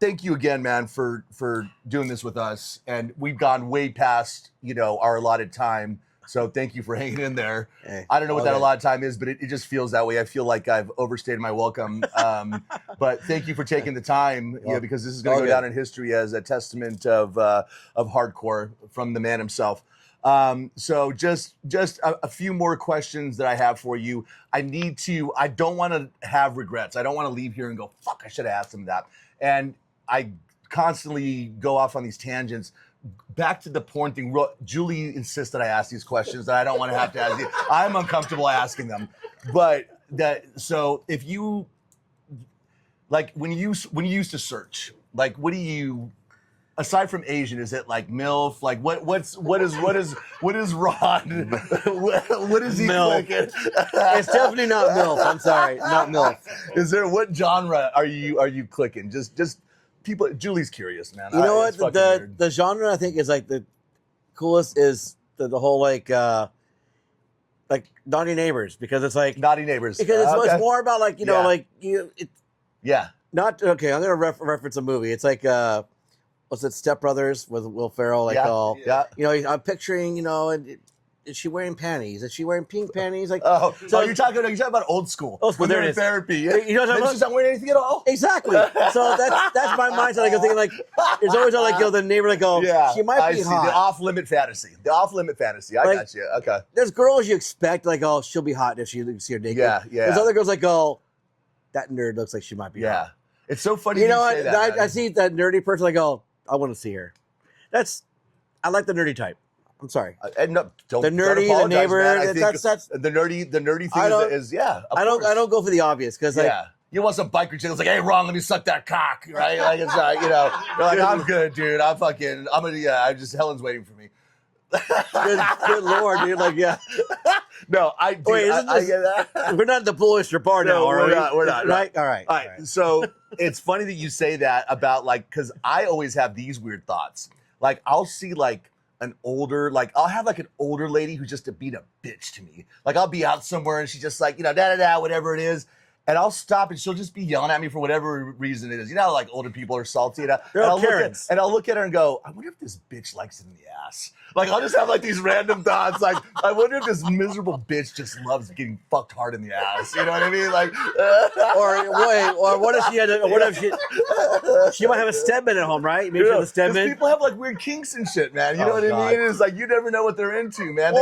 thank you again, man, for doing this with us. And we've gone way past, our allotted time. So thank you for hanging in there. Hey, I don't know what that allotted time is, but it just feels that way. I feel like I've overstayed my welcome. But thank you for taking the time, because this is going to go down in history as a testament of hardcore from the man himself. So just a few more questions that I have for you. I don't want to have regrets. I don't want to leave here and go, fuck, I should have asked him that. And I constantly go off on these tangents. Back to the porn thing. Julie insists that I ask these questions that I don't want to have to ask you. I'm uncomfortable asking them. So if you, like, when you used to search, like, what do you, aside from Asian, is it like MILF? Like what is Ron? what is he clicking? It's definitely not MILF. I'm sorry, not MILF. Is there, what genre are you clicking? Just people. Julie's curious, man. You know what? The genre I think is like the coolest is the whole like Naughty Neighbors, because it's like Naughty Neighbors, because it's more about like not okay. I'm gonna reference a movie. It's like what's it, Step Brothers with Will Ferrell? I'm picturing, is she wearing panties? Is she wearing pink panties? Like, you're talking about old school. When they're in therapy. You know what I'm talking about? She's not wearing anything at all. Exactly. So that's my mindset. Like I'm thinking, like there's always the neighbor, like, she might be hot. The off-limit fantasy. I got you. Okay. There's girls you expect, like, she'll be hot if she see her naked. Yeah. There's other girls like, that nerd looks like she might be hot. It's so funny. You know what? Say that, I see that nerdy person. I go, I want to see her. I like the nerdy type. I'm sorry. And no, don't, the nerdy, don't the neighbor. Man. That's the nerdy thing is I don't go for the obvious because you want some biker chick that's like, hey, Ron, let me suck that cock, right? Like it's you're like, I'm good, dude. Helen's waiting for me. Good Lord, dude. Like, yeah. No, we're not in the Blue Oyster Bar now, are we? We're not. Right? All right. So it's funny that you say that about, like, because I always have these weird thoughts. Like, I'll see, like, I'll have, like, an older lady who's just being a bitch to me. Like, I'll be out somewhere and she's just like, whatever it is. And I'll stop and she'll just be yelling at me for whatever reason it is. You know how, like, older people are salty? And I'll look at her and go, I wonder if this bitch likes it in the ass. Like, I'll just have, like, these random thoughts. Like, I wonder if this miserable bitch just loves getting fucked hard in the ass. You know what I mean? Like, or what if she might have a Stedman at home, right? Maybe the Stedman. People have, like, weird kinks and shit, man. You know what I mean? It's like, you never know what they're into, man.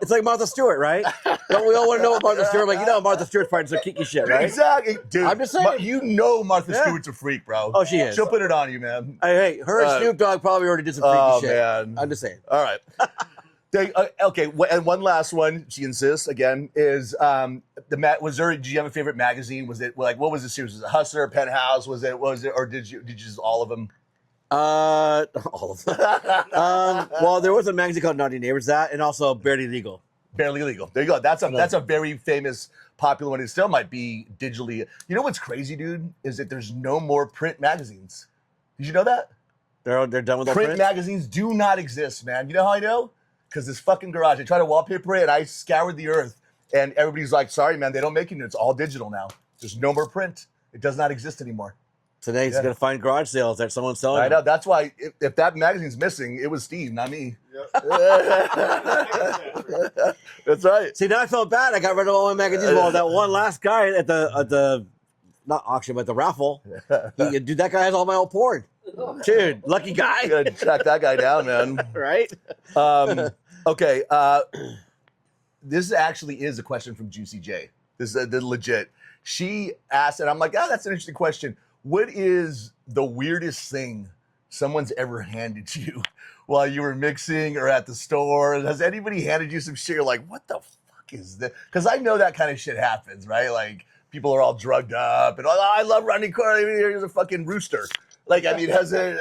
It's like Martha Stewart, right? Don't we all want to know what Martha Stewart? Like, Martha Stewart's part of some kinky shit, right? Exactly, dude. I'm just saying. Martha Stewart's a freak, bro. Oh, she is. She'll put it on you, man. Hey, her and Snoop Dogg probably already did some freaky shit. Man. I'm just saying. All right. Okay, and one last one. She insists again is did you have a favorite magazine? Was it like, what was the series? Was it Hustler, Penthouse? Was it, or did you just all of them? All of them. Well, there was a magazine called Naughty Neighbors, and also Barely Legal. Barely Legal. There you go. That's a very famous, popular one. It still might be digitally. You know what's crazy, dude? Is that there's no more print magazines. Did you know that? They're done with all print magazines. Do not exist, man. You know how I know? Because this fucking garage. I tried to wallpaper it, and I scoured the earth, and everybody's like, "Sorry, man, they don't make it. It's all digital now. There's no more print. It does not exist anymore." Today he's gonna find garage sales that someone's selling. I know. That's why if that magazine's missing, it was Steve, not me. Yep. That's right. See, now I felt bad. I got rid of all my magazines. Well, that one last guy at the not auction, but the raffle. Dude, that guy has all my old porn. Dude, lucky guy. You gotta track that guy down, man. Right? Okay. This actually is a question from Juicy J. This is legit. She asked, and I'm like, that's an interesting question. What is the weirdest thing someone's ever handed you while you were mixing or at the store? Has anybody handed you some shit? You're like, what the fuck is this? Because I know that kind of shit happens, right? Like, people are all drugged up and, I love Rodney Carter. Here's a fucking rooster. Like, I mean, has it?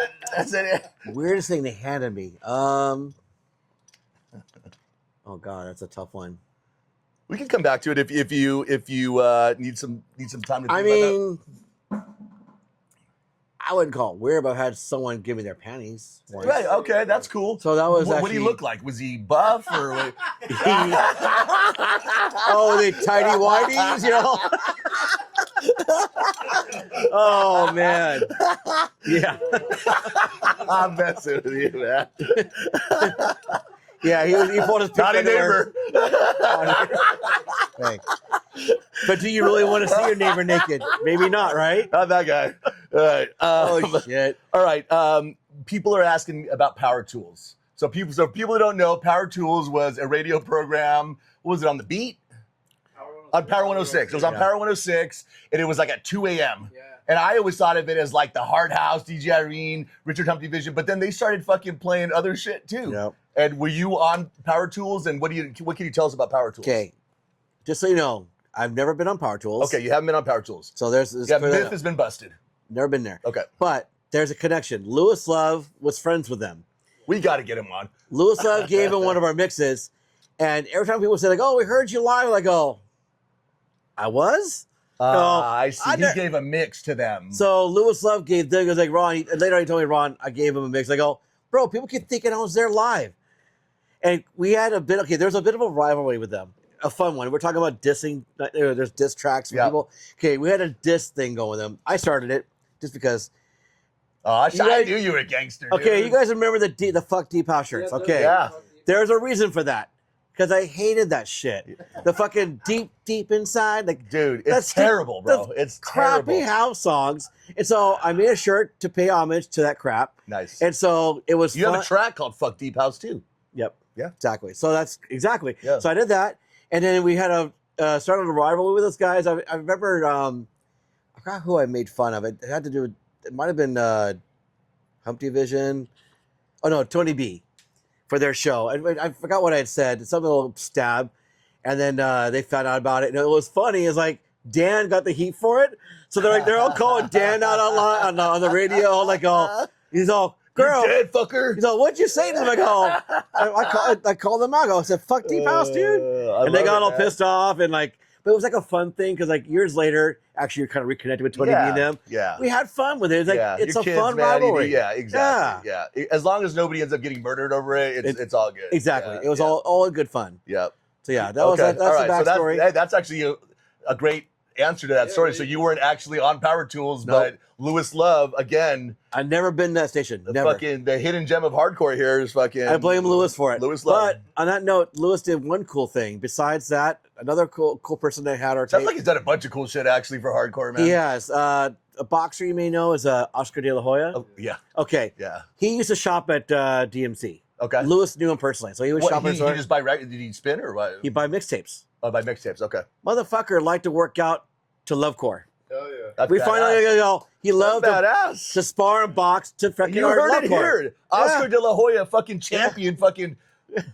Weirdest thing they handed me. Oh God, that's a tough one. We can come back to it if you need some time to think about that. I wouldn't call it weird, but I had someone give me their panties once. Right, okay, that's cool. So that was what did he look like? Was he buff or? Oh, the tidy whities, Oh man. Yeah. I'm messing with you, man. Yeah, he pulled his Not a neighbor. Hey. But do you really want to see your neighbor naked? Maybe not, right? Not that guy. All right. Oh shit. All right. People are asking about Power Tools. So people who don't know, Power Tools was a radio program. What was it, on the beat? On Power 106. It was on Power 106, and it was like at 2 a.m. Yeah. And I always thought of it as like the Hard House, DJ Irene, Richard Humpty Vision, but then they started fucking playing other shit too. Yep. And were you on Power Tools? And what can you tell us about Power Tools? Okay, just so you know, I've never been on Power Tools. Okay, you haven't been on Power Tools. So there's myth has been busted. Never been there. Okay, but there's a connection. Louis Love was friends with them. We got to get him on. Louis Love gave him one of our mixes, and every time people say like, "Oh, we heard you live," I go, "I was." I see. He gave a mix to them. So Louis Love gave them. He was like, Ron. Later he told me, Ron, I gave him a mix. I go, bro, people keep thinking I was there live, and we had a bit. Okay, there's a bit of a rivalry with them, a fun one. We're talking about dissing. There's diss tracks for people. Okay, we had a diss thing going with them. I started it just because. Oh, I knew you were a gangster. Okay, dude. you guys remember the fuck Deep House shirts? Okay, yeah. There's a reason for that. Because I hated that shit. The fucking deep inside. Like, dude, it's terrible, bro. It's crappy terrible. house songs. And so I made a shirt to pay homage to that crap. Nice. And so it was You have a track called Fuck Deep House too. Yep. Yeah. Exactly. So that's exactly. Yeah. So I did that. And then we had started a rivalry with those guys. I remember, I forgot who I made fun of. It had to do with, it might have been Humpty Vision. Oh, no, Tony B. For their show. I forgot what I had said. Some little stab. And then they found out about it. And it was funny. It's like Dan got the heat for it. So they're all calling Dan out on the radio. Like, he's all, girl. You're dead, fucker. He's all, what'd you say to them? I go, I called them out. I said, fuck Deep House, dude. And they got all pissed off. And like, but it was like a fun thing because like years later, actually you're kind of reconnected with Tony B and them. Yeah. We had fun with it. It's like it's a fun man, rivalry. Yeah, exactly. Yeah. As long as nobody ends up getting murdered over it, it's all good. Exactly. It was all good fun. Yep. So yeah, that's the backstory. So that's actually a great answer to that story. So you weren't actually on Power Tools, but Louis Love, again. I've never been to that station. Never. The hidden gem of hardcore here is fucking. I blame Louis for it. Louis Love. But on that note, Louis did one cool thing. Besides that, another cool person that had our Sounds like he's done a bunch of cool shit actually for hardcore, man. He has. A boxer you may know is Oscar De La Hoya. Oh, yeah. Okay. Yeah. He used to shop at DMC. Okay. Louis knew him personally, so he was shopping. He just buy did he spin or what? He buy mixtapes. Oh, buy mixtapes. Okay. Motherfucker liked to work out to Lovecore. Oh yeah. That's we badass. finally go. He loved to spar and box to fucking. You heard it here. Oscar De La Hoya, fucking champion, fucking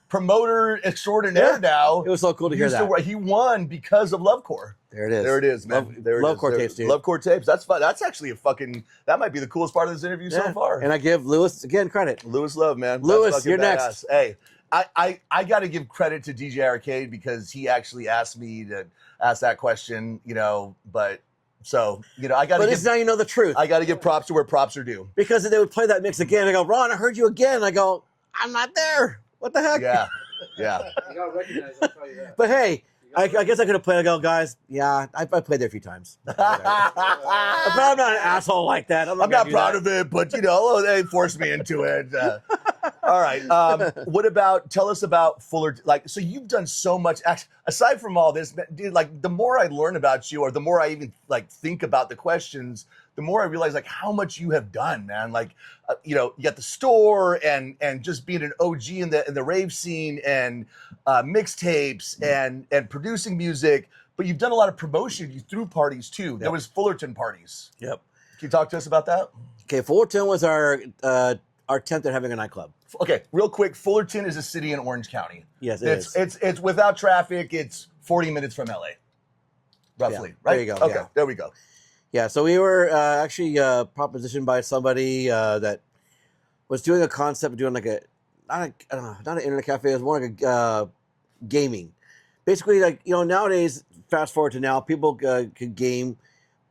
promoter extraordinaire now. It was so cool to hear that. He won because of Lovecore. There it is. There it is, man. Lovecore tapes, dude. Lovecore tapes. That's fun. That's actually that might be the coolest part of this interview so far. And I give Louis again credit. Louis Love, man. Louis, you're next. Hey, I got to give credit to DJ Arcade because he actually asked me to ask that question, but. So, I got to But it's now you know the truth. I got to give props to where props are due. Because they would play that mix again. I go, Ron, I heard you again. I go, I'm not there. What the heck? Yeah. You got to recognize, I'll tell you that. But hey, I guess I could have played. I go, guys, yeah, I played there a few times. But I'm not an asshole like that. I'm not proud of it, but, they forced me into it. All right. Tell us about Fullerton. So you've done so much. Aside from all this, dude, the more I learn about you or the more I even think about the questions, the more I realize how much you have done, man. You got the store and just being an OG in the rave scene and mixtapes and producing music, but you've done a lot of promotion. You threw parties too. Yep. There was Fullerton parties. Yep. Can you talk to us about that? Okay, Fullerton was our attempt at having a nightclub. Okay, real quick, Fullerton is a city in Orange County. Yes, it is. It's without traffic. It's 40 minutes from LA, roughly. Right? There you go. Okay, yeah. There we go. Yeah, so we were actually propositioned by somebody that was doing a concept of doing not an internet cafe. It was more like a gaming. Basically, nowadays, fast forward to now, people can game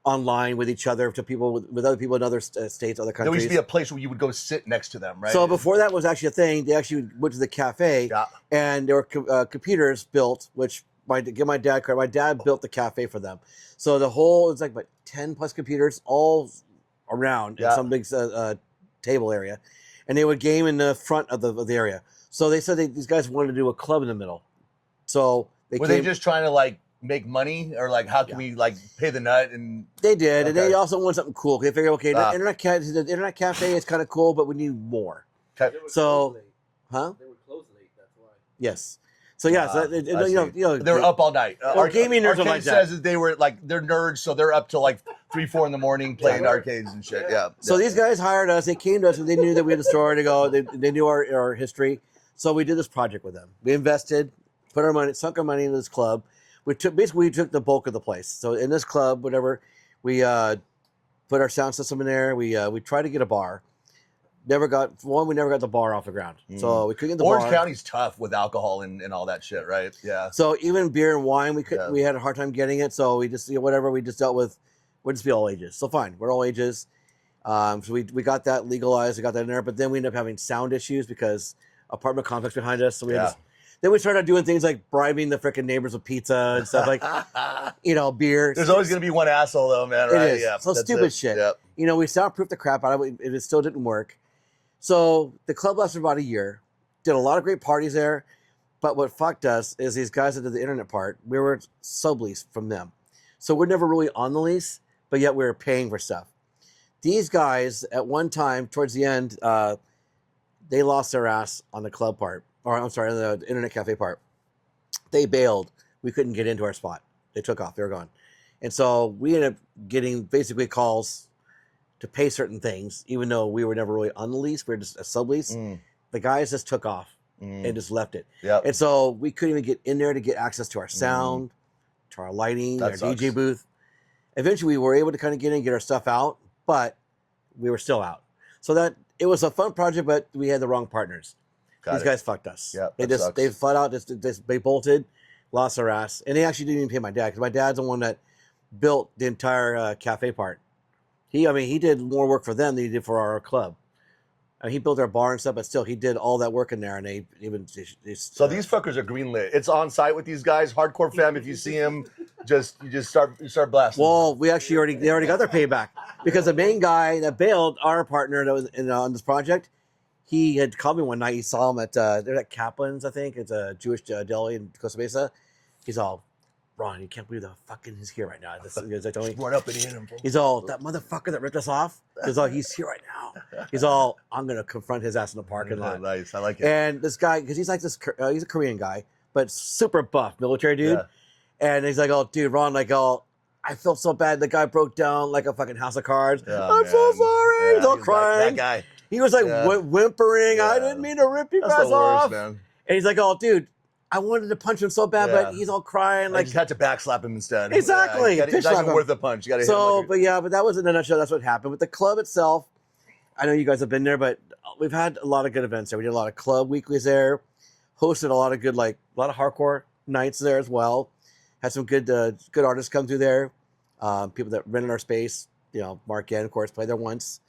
online with each other to people with other people in other states, other countries. There used to be a place where you would go sit next to them, right? So before that was actually a thing, they actually went to the cafe, and there were computers built, which give my dad credit. My dad built the cafe for them, so the whole it's like about 10 plus computers all around in some big table area, and they would game in the front of the area. So they said these guys wanted to do a club in the middle. So they just trying to like make money, or like how can we like pay the nut? And they did, and they also wanted something cool. They figured, okay, the internet cafe is kind of cool, but we need more. So, huh? They would close late. That's why. Yes. So yeah, they were up all night. Our gaming nerds are like that. Says that they were like they're nerds, so they're up till like 3-4 in the morning playing arcades and shit. Yeah. So these guys hired us. They came to us and they knew that we had a story to go. They knew our history. So we did this project with them. We invested, sunk our money into this club. We took the bulk of the place. So in this club, whatever, we put our sound system in there. We tried to get a bar. We never got the bar off the ground. So we couldn't get the bar. Orange County's tough with alcohol and all that shit, right? Yeah. So even beer and wine, we had a hard time getting it. So we just we just dealt with, we'll just be all ages. So fine, we're all ages. So we got that legalized, we got that in there, but then we ended up having sound issues because apartment complex behind us. So then we started doing things like bribing the freaking neighbors with pizza and stuff like, beer. There's always going to be one asshole though, man, right? It is. Yeah. So stupid shit. Yep. We soundproofed the crap out of it. It still didn't work. So the club lasted about a year. Did a lot of great parties there. But what fucked us is these guys that did the internet part, we were subleased from them. So we're never really on the lease, but yet we were paying for stuff. These guys, at one time, towards the end, they lost their ass on the club part. Or I'm sorry, on the internet cafe part. They bailed. We couldn't get into our spot. They took off. They were gone. And so we ended up getting basically calls to pay certain things, even though we were never really on the lease. We were just a sublease. The guys just took off and just left it. Yep. And so we couldn't even get in there to get access to our sound, to our lighting, our DJ booth. Eventually, we were able to kind of get in and get our stuff out, but we were still out. So that it was a fun project, but we had the wrong partners. These guys fucked us. Yeah, they flat out they bolted, lost their ass, and they actually didn't even pay my dad because my dad's the one that built the entire cafe part. He did more work for them than he did for our club. He built our bar and stuff, but still, he did all that work in there. And so these fuckers are greenlit. It's on site with these guys. Hardcore fam, if you see him, you start blasting. Well, they already got their payback because the main guy that bailed, our partner that was on this project, he had called me one night. He saw him they're at Kaplan's, I think. It's a Jewish deli in Costa Mesa. He's all, Ron, you can't believe the fucking he's here right now. Run up and hit him. He's all, that motherfucker that ripped us off. He's here right now. He's all, I'm gonna confront his ass in the parking lot. Nice, I like it. And this guy, because he's like this, he's a Korean guy, but super buff military dude. Yeah. And he's like, oh, dude, Ron, I felt so bad. The guy broke down like a fucking house of cards. Oh, I'm so sorry. He's all crying. That guy. He was like whimpering. I didn't mean to rip you guys off. Man. And he's like, oh, dude. I wanted to punch him so bad, but he's all crying. Like, you had to backslap him instead. Exactly. He's not even worth a punch. You got to hit him. But that was in a nutshell. That's what happened. With the club itself, I know you guys have been there, but we've had a lot of good events there. We did a lot of club weeklies there, hosted a lot of good, a lot of hardcore nights there as well. Had some good artists come through there. People that rented our space. Mark N, of course, played there once.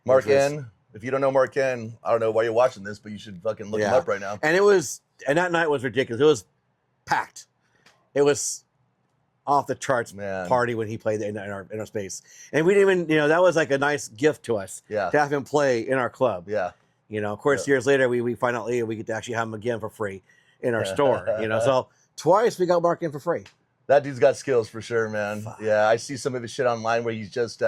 Mark N. If you don't know Mark N, I don't know why you're watching this, but you should fucking look him up right now. And that night was ridiculous. It was packed. It was off the charts party when he played in our space. And we didn't even, that was like a nice gift to us to have him play in our club. Yeah. Of course, years later, we find out we get to actually have him again for free in our store. So twice we got Mark in for free. That dude's got skills for sure, man. Fuck. Yeah, I see some of his shit online where he's just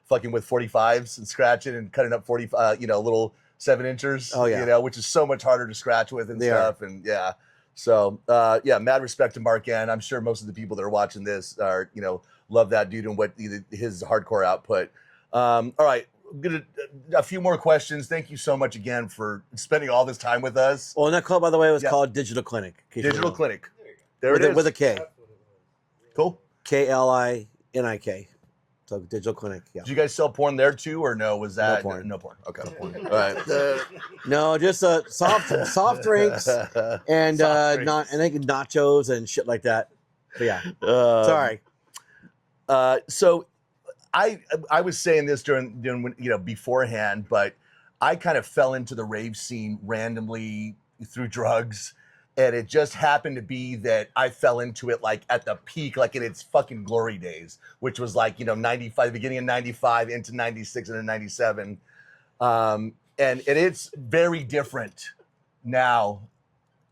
fucking with 45s and scratching and cutting up little 7-inchers. Oh yeah, which is so much harder to scratch with and stuff. And so mad respect to Mark N. I'm sure most of the people that are watching this are love that dude and what his hardcore output. All right, a few more questions. Thank you so much again for spending all this time with us. Well, and that club, by the way, was called Digital Clinic. Digital Clinic. There it is. With a K. Cool. KLINIK. So Digital Clinic. Yeah. Did you guys sell porn there too, or no? Was that no porn? No porn. Okay. No porn. All right. No, just soft drinks and I think nachos and shit like that. But yeah. Sorry. So I was saying this during beforehand, but I kind of fell into the rave scene randomly through drugs. And it just happened to be that I fell into it like at the peak, like in its fucking glory days, which was like, 95, beginning of 95 into 96 and then 97. And it's very different now,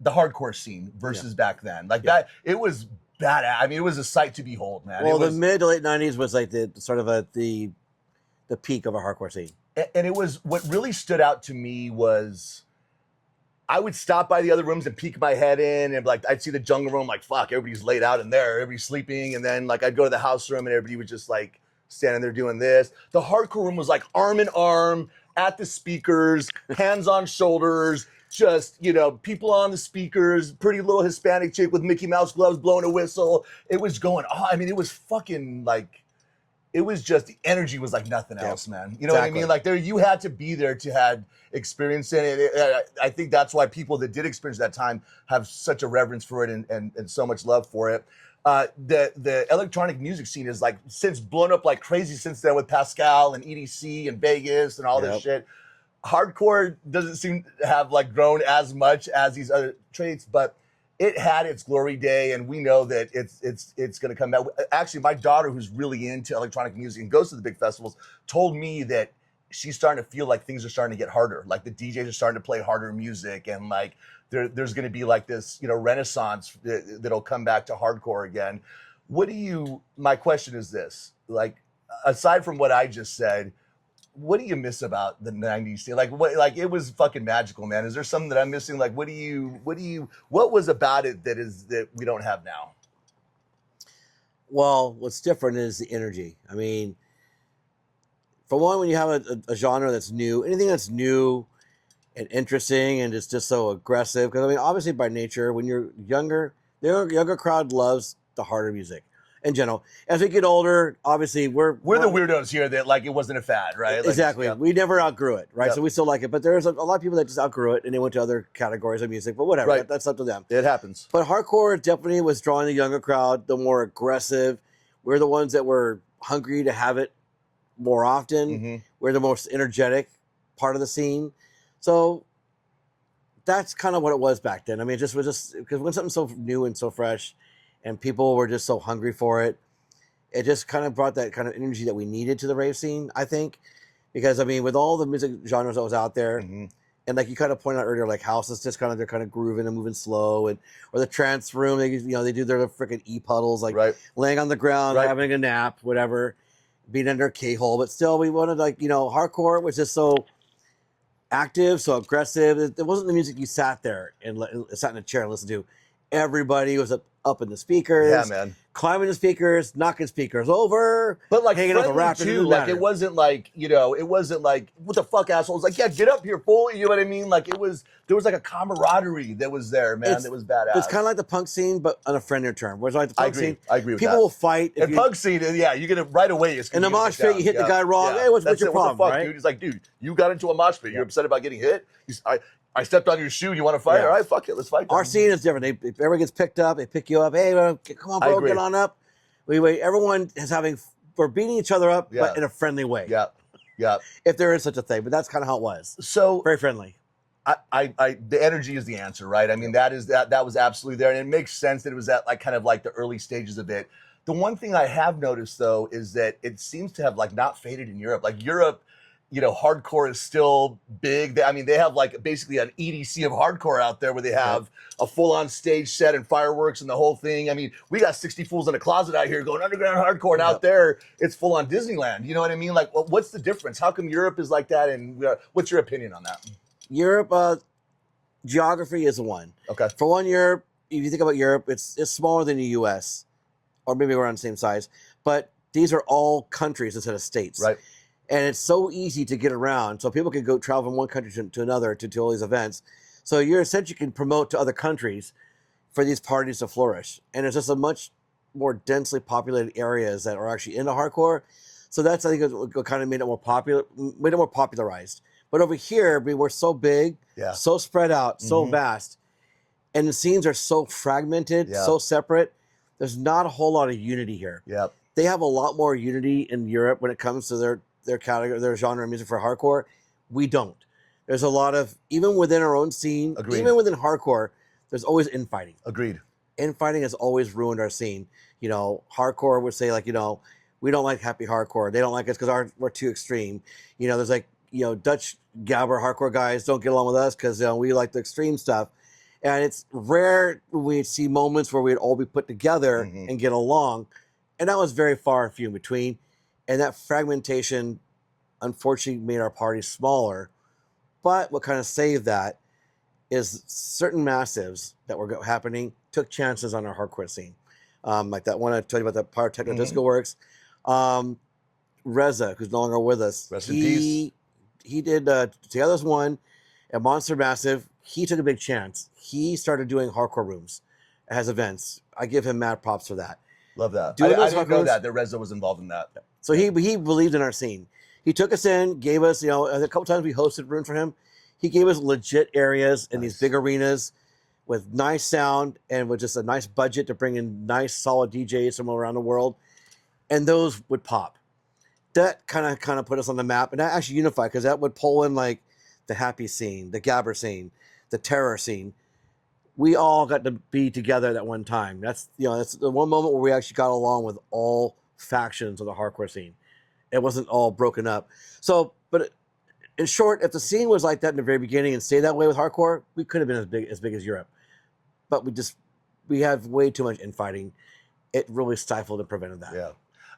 the hardcore scene versus back then. Like that, it was badass. I mean, it was a sight to behold, man. Well, the mid to late 90s was like the sort of the peak of a hardcore scene. And it was, what really stood out to me was, I would stop by the other rooms and peek my head in, and like I'd see the jungle room, like fuck, everybody's laid out in there, everybody's sleeping, and then like I'd go to the house room and everybody was just like standing there doing this. The hardcore room was like arm in arm at the speakers, hands on shoulders, just people on the speakers, pretty little Hispanic chick with Mickey Mouse gloves blowing a whistle. It was going on. I mean, it was fucking like. It was just, the energy was like nothing else, man. You know what I mean? Like you had to be there to have experience in it. I think that's why people that did experience that time have such a reverence for it and so much love for it. The electronic music scene is like since blown up like crazy since then with Pascal and EDC and Vegas and all this shit. Hardcore doesn't seem to have like grown as much as these other traits, but it had its glory day, and we know that it's going to come back. Actually, my daughter, who's really into electronic music and goes to the big festivals, told me that she's starting to feel like things are starting to get harder. Like the DJs are starting to play harder music, and like there's going to be like this, renaissance that'll come back to hardcore again. My question is this: like, aside from what I just said, what do you miss about the 90s? Like it was fucking magical, man. Is there something that I'm missing? Like, what was about it that we don't have now? Well, what's different is the energy. I mean, for one, when you have a genre that's new, anything that's new and interesting and it's just so aggressive, because I mean, obviously by nature, when you're younger, the younger crowd loves the harder music. In general, as we get older, obviously we're the weirdos here that like it wasn't a fad, right? Like, exactly. We never outgrew it, right? So we still like it, but there's a lot of people that just outgrew it and they went to other categories of music. But whatever, right. That's up to them. It happens. But hardcore definitely was drawing the younger crowd, the more aggressive. We're the ones that were hungry to have it more often. Mm-hmm. We're the most energetic part of the scene. So that's kind of what it was back then. I mean, it was just because when something's so new and so fresh, and people were just so hungry for it, it just kind of brought that kind of energy that we needed to the rave scene, I think. Because, I mean, with all the music genres that was out there, and like you kind of pointed out earlier, like house is just they're kind of grooving and moving slow, or the trance room, they do their freaking e-puddles, like laying on the ground, having a nap, whatever, being under a K-hole. But still, we wanted, hardcore was just so active, so aggressive. It wasn't the music you sat there and sat in a chair and listened to. Everybody was up in the speakers, climbing the speakers, knocking speakers over, but like hanging on the rafters too. Like it wasn't like what the fuck, assholes. Like, yeah, get up here, fool. You know what I mean? Like there was like a camaraderie that was there, man. That was badass. It's kind of like the punk scene, but on a friendlier term. Whereas like the punk scene, I agree with people that. will fight. And punk scene, you get it right away. In the mosh pit, you hit the guy wrong. Hey, what's your problem, what the fuck, right? dude? He's like, dude, you got into a mosh pit. You're upset about getting hit. I stepped on your shoe. You want to fight? All right, fuck it. Let's fight. Our scene is different. If everyone gets picked up, they pick you up. Hey, come on, bro, get on up. Everyone is we're beating each other up, but in a friendly way. Yeah. If there is such a thing, but that's kind of how it was. So very friendly. The energy is the answer, right? I mean, that was absolutely there, and it makes sense that it was at kind of the early stages of it. The one thing I have noticed though is that it seems to have not faded in Europe. Like Europe, hardcore is still big. They have basically an EDC of hardcore out there where they have a full-on stage set and fireworks and the whole thing. I mean, we got 60 fools in a closet out here going underground hardcore, and out there it's full-on Disneyland. You know what I mean? Like, what's the difference? How come Europe is like that? And what's your opinion on that? Europe, geography is one. Okay. For one, Europe, if you think about Europe, it's smaller than the U.S., or maybe we're on the same size, but these are all countries instead of states. Right. And it's so easy to get around. So people can go travel from one country to another to all these events. So you're essentially can promote to other countries for these parties to flourish. And it's just a much more densely populated areas that are actually into hardcore. So that's, I think, what kind of made it more popularized. But over here, we're so big, so spread out, so vast. And the scenes are so fragmented, so separate. There's not a whole lot of unity here. Yep. They have a lot more unity in Europe when it comes to their category, their genre of music for hardcore. We don't. There's a lot of, even within our own scene, even within hardcore, there's always infighting. Agreed. Infighting has always ruined our scene. You know, hardcore would say like, you know, we don't like happy hardcore. They don't like us because we're too extreme. You know, there's like, you know, Dutch Gabber hardcore guys don't get along with us because we like the extreme stuff. And it's rare we'd see moments where we'd all be put together and get along. And that was very far and few in between. And that fragmentation, unfortunately, made our party smaller. But what kind of saved that is certain massives that were happening took chances on our hardcore scene. Like that one I told you about, that Pyrotechno Disco Works. Reza, who's no longer with us. Rest in peace. He did Together as One at Monster Massive. He took a big chance. He started doing hardcore rooms as events. I give him mad props for that. Love that. Doing I those didn't know hardcores- that Reza was involved in that. So he believed in our scene. He took us in, gave us, you know, a couple times we hosted rooms for him. He gave us legit areas in these big arenas with nice sound and with just a nice budget to bring in nice, solid DJs from around the world. And those would pop. That kind of put us on the map, and that actually unified because that would pull in like the happy scene, the gabber scene, the terror scene. We all got to be together at one time. That's, you know, that's the one moment where we actually got along with all factions of the hardcore scene. It wasn't all broken up. So, but in short, if the scene was like that in the very beginning and stayed that way with hardcore, we could have been as big as Europe. But we have way too much infighting. It really stifled and prevented that. Yeah.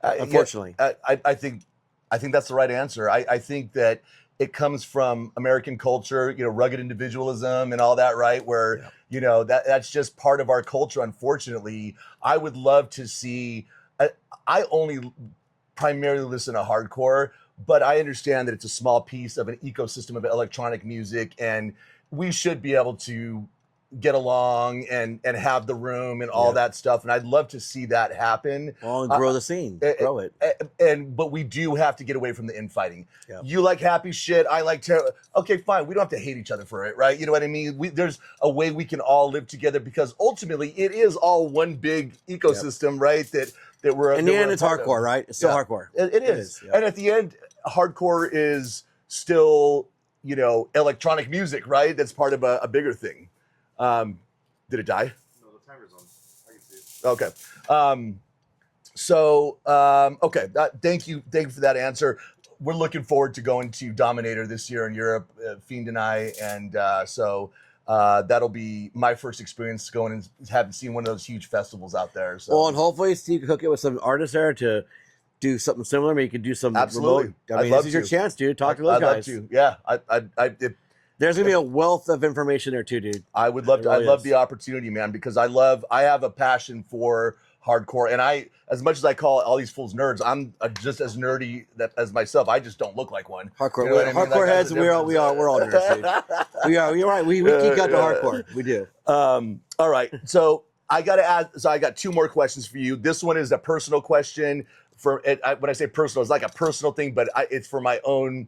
Unfortunately. I think that's the right answer. I think that it comes from American culture, you know, rugged individualism and all that, right? Where, you know, that's just part of our culture, unfortunately. I would love to see, I only primarily listen to hardcore, but I understand that it's a small piece of an ecosystem of electronic music, and we should be able to get along and have the room and all that stuff. And I'd love to see that happen. Well, and grow the scene, grow it. But we do have to get away from the infighting. Yeah. You like happy shit, I like terror. Okay, fine. We don't have to hate each other for it, right? You know what I mean? There's a way we can all live together because ultimately it is all one big ecosystem, right? That we're in the end, it's hardcore, right? It's still hardcore. It is. And at the end, hardcore is still, you know, electronic music, right? That's part of a bigger thing. Did it die? No, the timer's on. I can see it. Okay. Okay. Thank you for that answer. We're looking forward to going to Dominator this year in Europe, Fiend and I, and that'll be my first experience going and having seen one of those huge festivals out there. So. Well, and hopefully Steve can hook it with some artists there to do something similar. Maybe you could do some absolutely. Remote. I mean, this is your chance, dude. Talk to those guys. I'd love to. Yeah. There's gonna be a wealth of information there too, dude. I would love to. I love the opportunity, man, because I have a passion for hardcore, and as much as I call all these fools nerds, I'm just as nerdy as myself. I just don't look like one. Hardcore, you know what I mean? hardcore heads. We're all nerds, dude. We are. You're right. We geek out to hardcore. We do. All right. So I got to add. So I got two more questions for you. This one is a personal question. When I say personal, it's like a personal thing, but it's for my own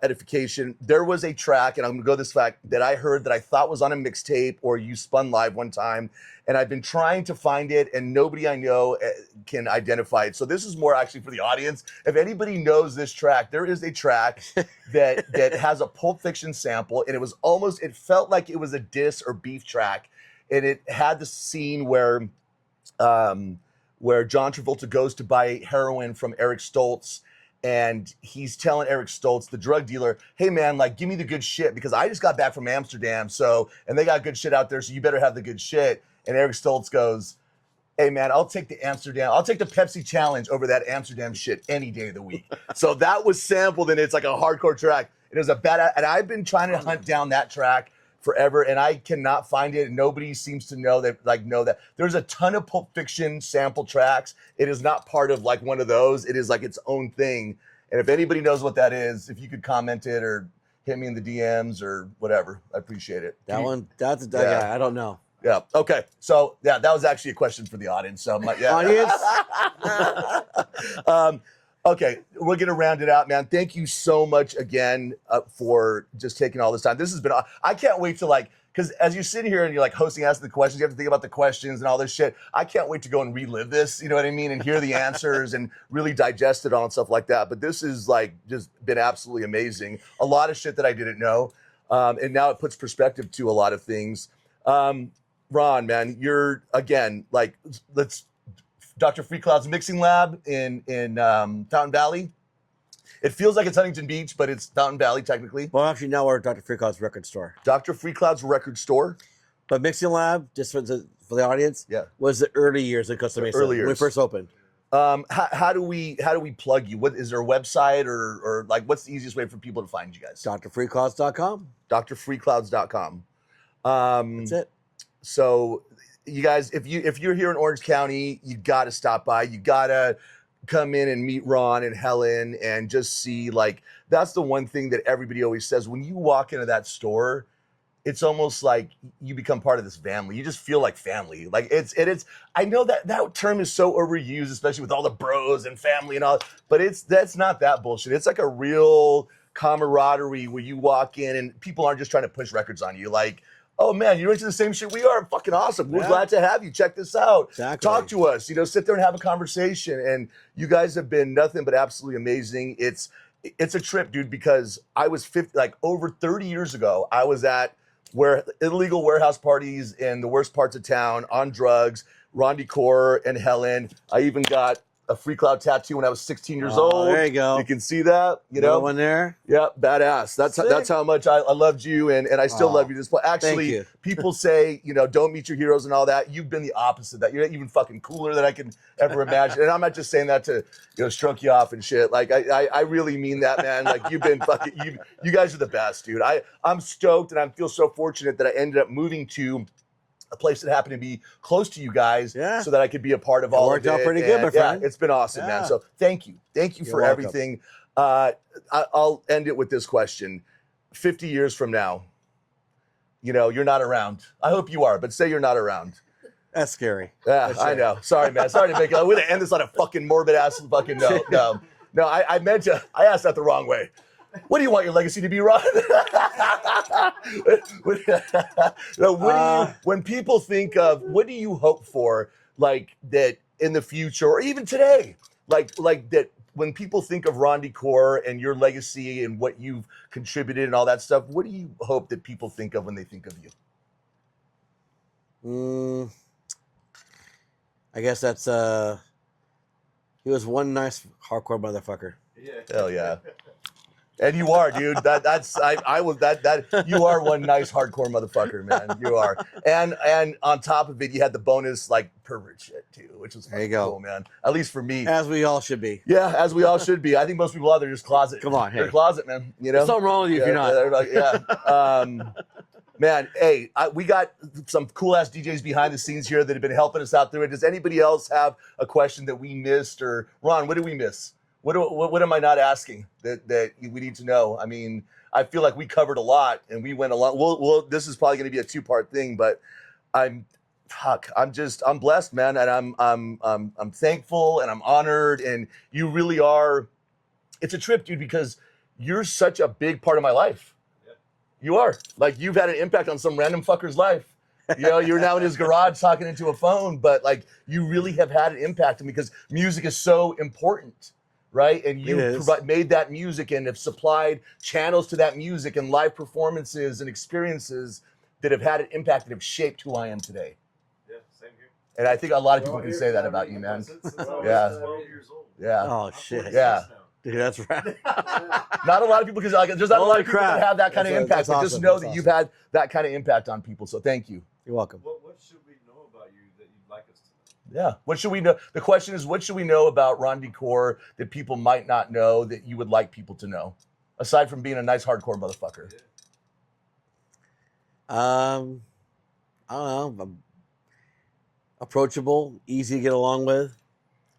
edification. There was a track, and I'm gonna go this fact that I heard that I thought was on a mixtape or you spun live one time, and I've been trying to find it, and nobody I know can identify it. So this is more actually for the audience. If anybody knows this track, there is a track that has a Pulp Fiction sample, and it felt like it was a diss or beef track, and it had the scene where John Travolta goes to buy heroin from Eric Stoltz. And he's telling Eric Stoltz, the drug dealer, hey, man, like, give me the good shit because I just got back from Amsterdam. And they got good shit out there. So you better have the good shit. And Eric Stoltz goes, hey, man, I'll take the Pepsi challenge over that Amsterdam shit any day of the week. So that was sampled, and it's like a hardcore track. It was and I've been trying to hunt down that track forever, and I cannot find it. Nobody seems to know that. There's a ton of Pulp Fiction sample tracks. It is not part of like one of those. It is like its own thing. And if anybody knows what that is, if you could comment it or hit me in the DMs or whatever, I appreciate it. That's guy. I don't know. Yeah. Okay. So that was actually a question for the audience. So audience. Okay, we're going to round it out, man. Thank you so much again for just taking all this time. This has been, I can't wait to because as you're sitting here and you're like hosting, asking the questions, you have to think about the questions and all this shit. I can't wait to go and relive this, you know what I mean? And hear the answers and really digest it all and stuff like that. But this is just been absolutely amazing. A lot of shit that I didn't know. And now it puts perspective to a lot of things. Ron, man, you're again like let's Dr. Free Cloud's mixing lab in Fountain Valley. It feels like it's Huntington Beach, but it's Fountain Valley technically. Well, actually, now we're at Dr. Freecloud's record store. Dr. Free Cloud's record store. But Mixing Lab, just for the audience, Yeah. was the early years in Costa Mesa. Early When we years. first opened. How do we plug you? What is there a website or like what's the easiest way for people to find you guys? DrFreeclouds.com. drfreeclouds.com. That's it. So you guys, if you're here in Orange County, you gotta stop by. You gotta come in and meet Ron and Helen and just see, like, that's the one thing that everybody always says. When you walk into that store, it's almost like you become part of this family. You just feel like family. Like it's I know that term is so overused, especially with all the bros and family and all, but that's not that bullshit. It's like a real camaraderie where you walk in and people aren't just trying to push records on you. Like, oh man, you're into the same shit we are. Fucking awesome. We're glad to have you. Check this out. Exactly. Talk to us. Sit there and have a conversation. And you guys have been nothing but absolutely amazing. It's a trip, dude, because I was over 30 years ago, I was at illegal warehouse parties in the worst parts of town on drugs. Ron Decor and Helen. I even got a Free Cloud tattoo when I was 16 years old. There you go. You can see that. Another one there. Yeah, badass. That's how much I loved you, and I still love you. This actually, people say don't meet your heroes and all that. You've been the opposite of that. You're even fucking cooler than I can ever imagine. And I'm not just saying that to stroke you off and shit. Like I really mean that, man. Like you've been fucking you guys are the best, dude. I'm stoked and I feel so fortunate that I ended up moving to a place that happened to be close to you guys, so that I could be a part of all of it. Worked out pretty good, my friend. Yeah, it's been awesome, man. So thank you for everything. I'll end it with this question: 50 years from now, you're not around. I hope you are, but say you're not around. That's scary. Yeah, I know. Sorry, man. Sorry to make it. I'm gonna end this on a fucking morbid ass fucking note. No. I meant to. I asked that the wrong way. What do you want your legacy to be, Ron? When people think of, what do you hope for, like that in the future or even today, like that when people think of Ron Decor and your legacy and what you've contributed and all that stuff, what do you hope that people think of when they think of you? I guess that's he was one nice hardcore motherfucker. Yeah. Hell yeah. And you are, dude. I was that you are one nice hardcore motherfucker, man. You are. And on top of it, you had the bonus like pervert shit too, which was cool, man. At least for me. As we all should be. Yeah, as we all should be. I think most people out there just closet. Come on, hey. They're closet, man. There's something wrong with you if you're not. They're like, man, hey, we got some cool ass DJs behind the scenes here that have been helping us out through it. Does anybody else have a question that we missed, or Ron, what did we miss? What am I not asking that we need to know? I mean, I feel like we covered a lot and we went a lot. Well, this is probably going to be a 2-part thing, but I'm blessed, man, and I'm thankful and I'm honored, and you really are. It's a trip, dude, because you're such a big part of my life. Yeah. You are. Like, you've had an impact on some random fucker's life. You're now in his garage talking into a phone, but like you really have had an impact on me because music is so important. Right? And you made that music and have supplied channels to that music and live performances and experiences that have had an impact that have shaped who I am today. Yeah, same here. And I think a lot of people can say that about you, man. Yeah. 12 years old. Yeah. Oh, shit. Yeah. Dude, that's right. Not a lot of people, because there's not a lot of people that have that kind of impact. But just know that you've had that kind of impact on people. So thank you. You're welcome. What should we know about you that you'd like us to know? Yeah. What should we know? The question is, what should we know about Ron Decor that people might not know that you would like people to know, aside from being a nice hardcore motherfucker? I don't know. I'm approachable, easy to get along with.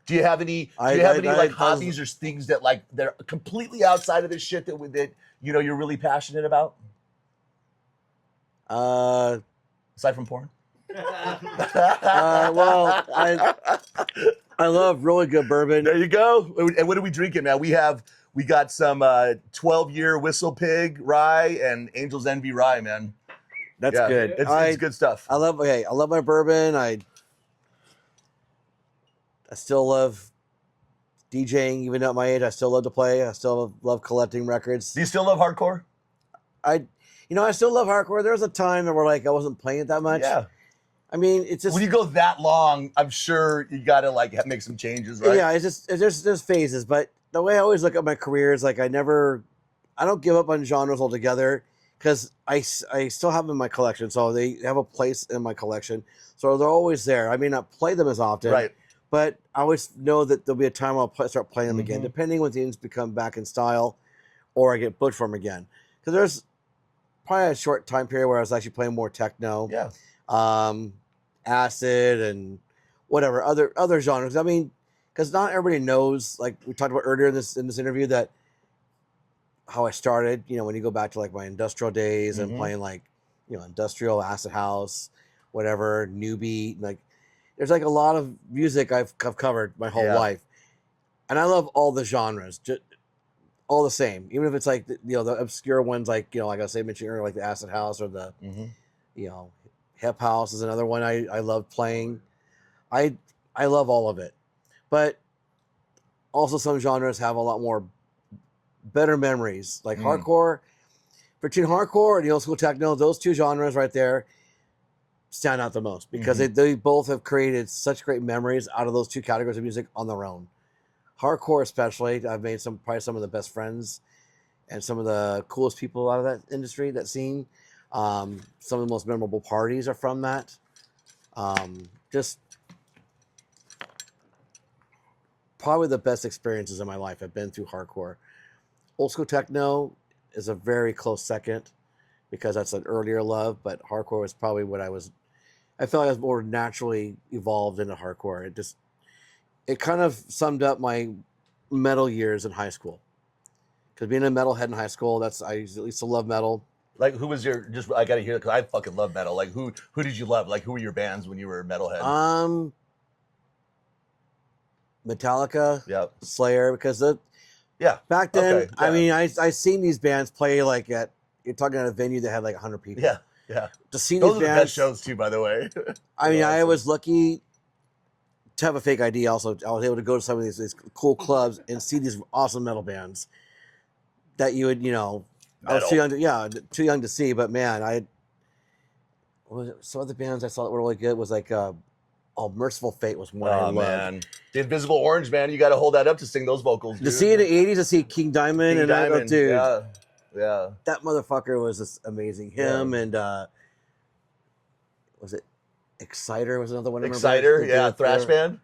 Do you have any? Hobbies or things that they're completely outside of this shit that you're really passionate about? Aside from porn. Well, I love really good bourbon. There you go. And what are we drinking, man? We got some 12-year Whistle Pig rye and Angel's Envy rye, man. That's good. It's good stuff. I love my bourbon. I still love DJing, even at my age. I still love to play. I still love collecting records. Do you still love hardcore? You know, I still love hardcore. There was a time where like I wasn't playing it that much. Yeah. I mean, it's just When you go that long, I'm sure you got to like make some changes, right? yeah. It's just there's phases, but the way I always look at my career is like I don't give up on genres altogether because I still have them in my collection, so they have a place in my collection, so they're always there. I may not play them as often, Right. but I always know that there'll be a time I'll start playing them again, Mhm. depending when things become back in style, or I get booked for them again. Because there's probably a short time period where I was actually playing more techno, Yeah. acid, and whatever other genres. I mean, because not everybody knows. Like we talked about earlier in this interview, that how I started. You know, when you go back to like my industrial days and Mhm. playing like industrial acid house, whatever new beat, like there's like a lot of music I've covered my whole Yeah. life, and I love all the genres. Just all the same, even if it's like the obscure ones, like like I was saying, mentioned earlier, like the acid house or the Mhm. hip house is another one I love playing. I love all of it, but also some genres have a lot more better memories. Like hardcore, between hardcore and the old school techno, those two genres right there stand out the most because they both have created such great memories out of those two categories of music on their own. Hardcore, especially, I've made probably some of the best friends and some of the coolest people out of that industry, that scene. Some of the most memorable parties are from that. Just probably the best experiences in my life have been through hardcore. Old school techno is a very close second because that's an earlier love, but hardcore was probably what I felt like I was more naturally evolved into hardcore. It kind of summed up my metal years in high school. Because being a metalhead in high school, I used to love metal. Like, who was your I gotta hear it because I fucking love metal. Like, who did you love? Like, who were your bands when you were a metalhead? Metallica, Yeah. Slayer, because back then, Okay, I yeah. mean, I seen these bands play like you're talking at a venue that had like 100 people. Yeah, yeah. To see Those these are the bands, best shows too, by the way. I mean, I Awesome. was lucky to have a fake ID. Also, I was able to go to some of these cool clubs and see these awesome metal bands that you would, I was too young to see. But man, some of the bands I saw that were really good was like, Merciful Fate was one I loved. Man, the Invisible Orange, man, you got to hold that up to sing those vocals, dude. To see in the '80s, to see King Diamond, King and Diamond, dude, yeah, that motherfucker was just amazing. Him and was it Exciter was another one. Exciter, yeah, thrash band,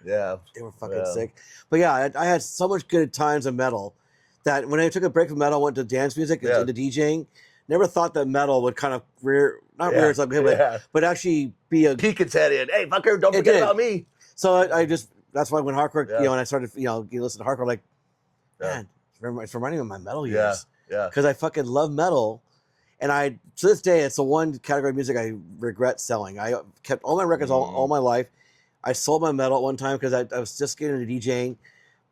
yeah, they were fucking sick. But yeah, I had so much good times in metal that when I took a break from metal, I went to dance music and into DJing. Never thought that metal would kind of rear its ugly head, but actually be a peek its head in. Hey, fucker, don't forget about me. So I just that's why when hardcore, and I started, you listen to hardcore, like, man, it's reminding me of my metal years. Yeah. Because I fucking love metal, and to this day, it's the one category of music I regret selling. I kept all my records all my life. I sold my metal at one time because I was just getting into DJing,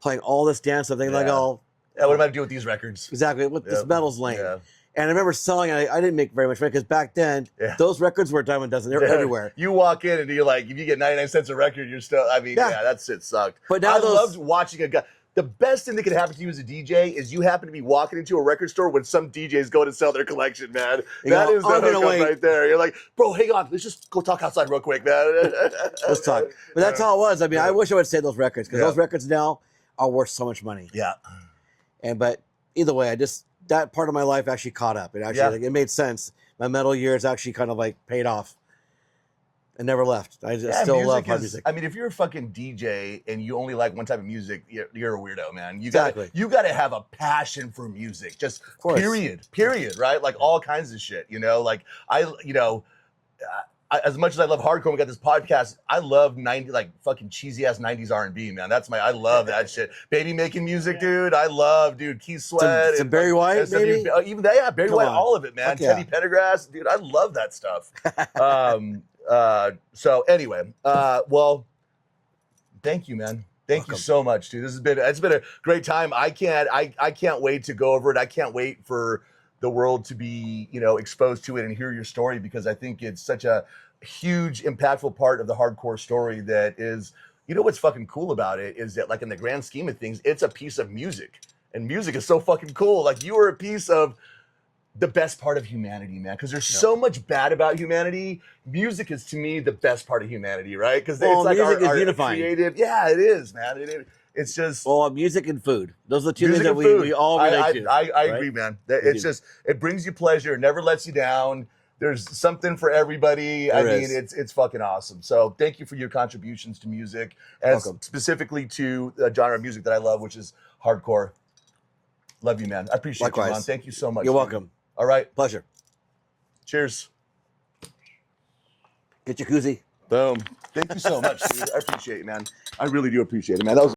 playing all this dance stuff. Thinking like, what am I to do with these records? Exactly, this metal's lame. Yeah. And I remember selling it. I didn't make very much money because back then, those records were a dime a dozen. They were everywhere. You walk in and you're like, if you get 99 cents a record, you're still, I mean, that shit sucked. But now I loved watching a guy. The best thing that can happen to you as a DJ is you happen to be walking into a record store when some DJs go to sell their collection, man. That is the hookup right there. You're like, bro, hang on. Let's just go talk outside real quick, man. Let's talk. But that's how it was. I mean, I wish I would say those records because those records now are worth so much money. Yeah. But either way, that part of my life actually caught up. It actually it made sense. My metal years actually kind of like paid off. I never left. I still love hard music. I mean, if you're a fucking DJ and you only like one type of music, you're a weirdo, man. You got to have a passion for music. Just period, right? Like all kinds of shit, Like as much as I love hardcore, we got this podcast. I love fucking cheesy ass 90s R&B, man. I love that shit. Baby making music, dude. I love, dude. Keith Sweat, some Barry White, maybe. Even that, Barry White, all of it, man. Teddy Pendergrass, dude. I love that stuff. So anyway, well, thank you, man. Thank you so much, dude. It's been a great time. I can't wait to go over it. I can't wait for the world to be, exposed to it and hear your story because I think it's such a huge, impactful part of the hardcore story that is, what's fucking cool about it is that like in the grand scheme of things, it's a piece of music and music is so fucking cool. Like you are a piece of the best part of humanity, man. Because there's so much bad about humanity. Music is, to me, the best part of humanity, right? Because Well, it's like music is our unifying. creative. Yeah, it is, man. It's just Well, music and food. Those are the two things music that and food. we all relate to. I right? agree, man. We It's do. just, it brings you pleasure. It never lets you down. There's something for everybody. There I mean, is. it's fucking awesome. So thank you for your contributions to music, and Welcome. specifically to the genre of music that I love, which is hardcore. Love you, man. I appreciate you, Likewise. Ron. Thank you so much. You're dude. welcome. All right. Pleasure. Cheers. Get your koozie. Boom. Thank you so much, dude. I appreciate it, man. I really do appreciate it, man. That was